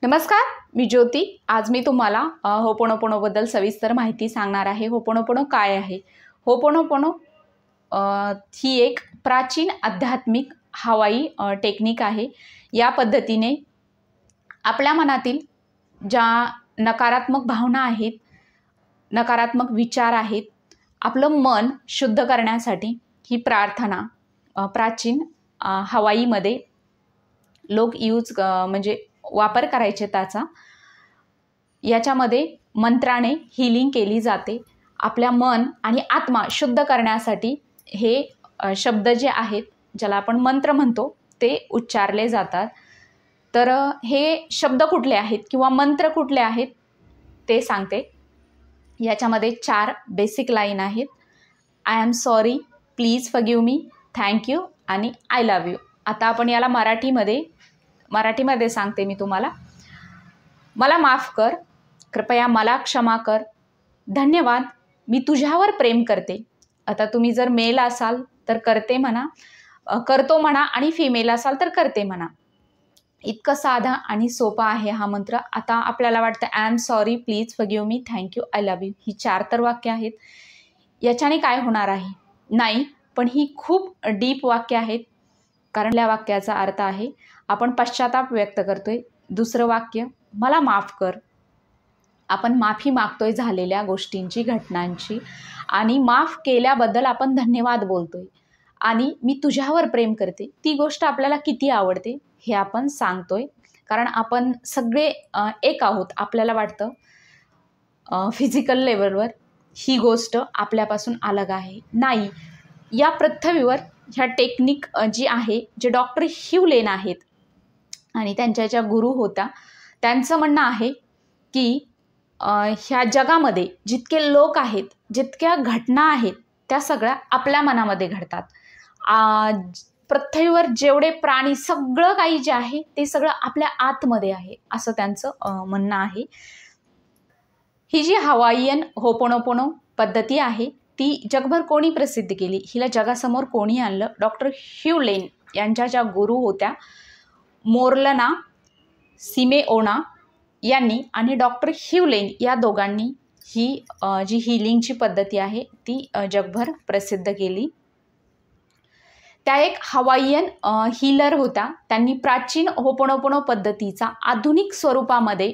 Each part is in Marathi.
नमस्कार, मी ज्योती। आज मी तुम्हाला होपोनोपोनोबद्दल सविस्तर माहिती सांगणार आहे। होपोनोपोनो काय आहे? होपोनोपोनो ही एक प्राचीन आध्यात्मिक हवाई टेक्निक आहे। या पद्धतीने आपल्या मनातील ज्या नकारात्मक भावना आहेत, नकारात्मक विचार आहेत, आपलं मन शुद्ध करण्यासाठी ही प्रार्थना प्राचीन हवाईमध्ये लोक म्हणजे वापर करायचे त्याचा। याच्यामध्ये मंत्राने हीलिंग केली जाते। आपल्या मन आणि आत्मा शुद्ध करण्यासाठी हे शब्द जे आहेत, ज्याला आपण मंत्र म्हणतो, ते उच्चारले जातात। तर हे शब्द कुठले आहेत किंवा मंत्र कुठले आहेत ते सांगते। याच्यामध्ये 4 बेसिक लाईन आहेत। I am sorry, please forgive me, thank you आणि आय लव्ह यू। आता आपण याला मराठीमध्ये सांगते मी तुम्हाला। मला माफ कर, कृपया मला क्षमा कर, धन्यवाद, मी तुझ्यावर प्रेम करते। आता तुम्ही जर मेल असाल तर करते म्हणा, करतो म्हणा, आणि फिमेल असाल तर करते म्हणा। इतकं साधा आणि सोपा आहे हा मंत्र। आता आपल्याला वाटतं I am sorry, please forgive me, thank you, I love you, ही 4 तर वाक्य आहेत। याच्याने काय होणार आहे? नाही, पण ही खूप डीप वाक्य आहेत। कारण या वाक्याचा अर्थ आहे आपण पश्चाताप व्यक्त करतोय। दुसरं वाक्य, मला माफ कर, आपण माफी मागतोय झालेल्या गोष्टींची, घटनांची, आणि माफ केल्याबद्दल आपण धन्यवाद बोलतोय। आणि मी तुझ्यावर प्रेम करते, ती गोष्ट आपल्याला किती आवडते हे आपण सांगतोय। कारण आपण सगळे एक आहोत। आपल्याला वाटतं फिजिकल लेवलवर ही गोष्ट आपल्यापासून अलग आहे। नाही, या पृथ्वीवर ह्या टेक्निक जी आहे, जे डॉक्टर ह्यू लेन आहेत आणि त्यांच्या ज्या गुरु होत्या, त्यांचं म्हणणं आहे की ह्या जगामध्ये जितके लोक आहेत, जितक्या घटना आहेत, त्या सगळ्या आपल्या मनामध्ये घडतात। पृथ्वीवर जेवढे प्राणी, सगळं काही जे आहे ते सगळं आपल्या आतमध्ये आहे, असं त्यांचं म्हणणं आहे। ही जी हवाईयन होपोनोपोनो पद्धती आहे ती जगभर कोणी प्रसिद्ध केली, हिला जगासमोर कोणी आणलं? डॉक्टर ह्यू लेन यांच्या ज्या गुरु होत्या, मोर्लना सिमेओना यांनी आणि डॉक्टर ह्यू लेन या दोघांनी ही जी हीलिंगची पद्धती आहे ती जगभर प्रसिद्ध केली। त्या एक हवाईयन हीलर होत्या। त्यांनी प्राचीन होपोनोपोनो पद्धतीचा आधुनिक स्वरूपामध्ये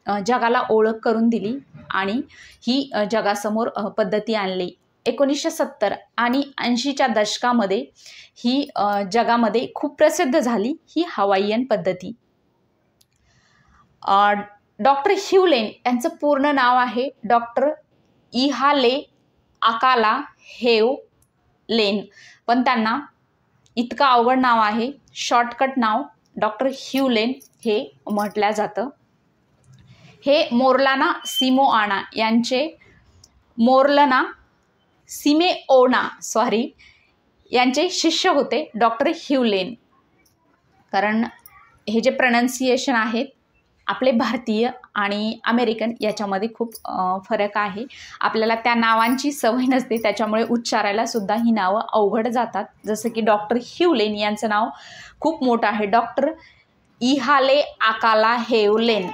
जगाला ओळख करून दिली आणि ही जगासमोर पद्धती आणली। 1970 आणि 80च्या दशकामध्ये ही जगामध्ये खूप प्रसिद्ध झाली ही हवाईयन पद्धती। डॉक्टर ह्यू लेन यांचं पूर्ण नाव आहे डॉक्टर इहाले आकाला हेव लेन, पण त्यांना इतकं अवघड नाव आहे, शॉर्टकट नाव डॉक्टर ह्यू लेन हे म्हटलं जातं। हे मोर्लाना सिमोआना यांचे यांचे शिष्य होते डॉक्टर ह्यू लेन। कारण हे जे प्रोनाउन्सिएशन आहेत आपले भारतीय आणि अमेरिकन याच्यामध्ये खूप फरक आहे। आपल्याला त्या नावांची सवय नसते, त्याच्यामुळे उच्चारायला सुद्धा ही नावं अवघड जातात। जसं की डॉक्टर ह्यू लेन यांचं नाव खूप मोठं आहे, डॉक्टर इहाले आकाला हेव लेन,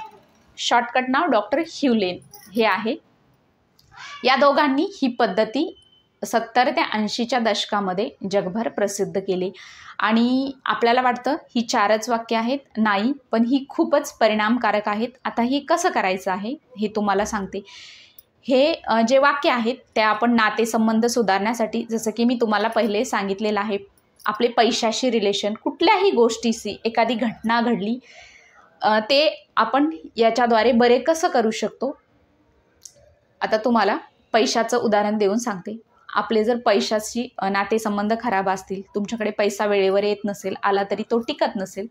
शॉर्टकट नाव डॉक्टर ह्यू लेन हे आहे। या दोघांनी ही पद्धती 70 ते 80च्या दशकामध्ये जगभर प्रसिद्ध केली। आणि आपल्याला वाटतं ही 4च वाक्य आहेत, नाही, पण ही खूपच परिणामकारक आहेत। आता हे कसं करायचं आहे हे तुम्हाला सांगते। हे जे वाक्य आहेत ते आपण नातेसंबंध सुधारण्यासाठी, जसं की मी तुम्हाला पहिले सांगितलेलं आहे, आपले पैशाशी रिलेशन, कुठल्याही गोष्टीशी एखादी घटना घडली ते आपण याच्याद्वारे बरे कसं करू शकतो। आता तुम्हाला पैशाचं उदाहरण देऊन सांगते। आपले जर पैशाशी नातेसंबंध खराब असतील, तुमच्याकडे पैसा वेळेवर येत नसेल, आला तरी तो टिकत नसेल,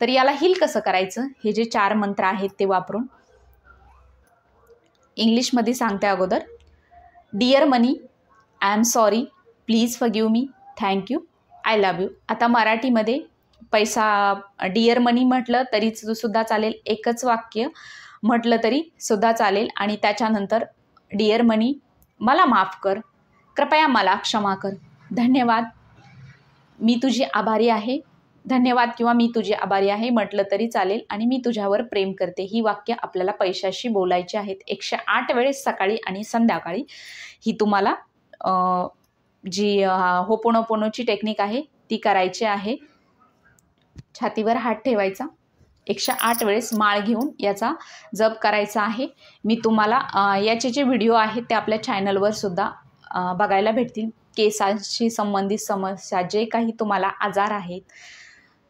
तर याला हील कसं करायचं? हे जे 4 मंत्र आहेत ते वापरून। इंग्लिशमध्ये सांगते अगोदर। Dear money, I am sorry, please forgive me, thank you, I love you. आता मराठीमध्ये पैसा, डिअर मनी म्हटलं तरी सुद्धा चालेल, एकच वाक्य म्हटलं तरी सुद्धा चालेल, आणि त्याच्यानंतर डिअर मनी, मला माफ कर, कृपया मला क्षमा कर, धन्यवाद, मी तुझी आभारी आहे, धन्यवाद किंवा मी तुझे आभारी आहे म्हटलं तरी चालेल. आणि मी तुझ्यावर प्रेम करते ही वाक्य आपल्याला पैशाशी बोलायची आहेत 108 वेळेस सकाळी आणि संध्याकाळी. ही तुम्हाला जी होपोनोपोनोची टेक्निक आहे ती करायची आहे. छातीवर हात ठेवायचा, 108 वेळेस माळ घेऊन याचा जप करायचा आहे. मी तुम्हाला याचे जे व्हिडिओ आहेत ते आपल्या चॅनलवर सुद्धा बघायला भेटतील. केसांशी संबंधित समस्या, जे काही तुम्हाला आजार आहेत,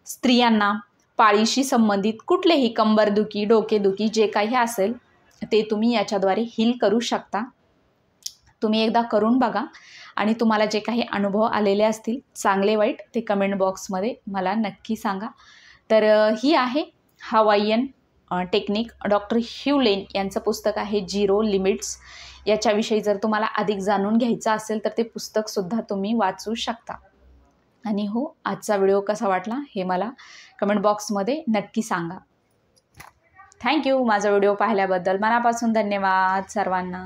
स्त्रियांना पाळीशी संबंधित कुठलेही कंबरदुखी, डोकेदुखी जे काही असेल ते तुम्ही याच्याद्वारे हील करू शकता. तुम्ही एकदा करून बघा आणि तुम्हाला जे काही अनुभव आलेले असतील चांगले वाईट ते कमेंट बॉक्समध्ये मला नक्की सांगा. तर ही आहे हवाईयन टेक्निक. डॉक्टर ह्यू लेन यांचं पुस्तक आहे झिरो लिमिट्स. याच्याविषयी जर तुम्हाला अधिक जाणून घ्यायचं असेल तर ते पुस्तकसुद्धा तुम्ही वाचू शकता. आणि हो, आजचा व्हिडिओ कसा वाटला हे मला कमेंट बॉक्समध्ये नक्की सांगा. थँक्यू माझा व्हिडिओ पाहिल्याबद्दल. मनापासून धन्यवाद सर्वांना.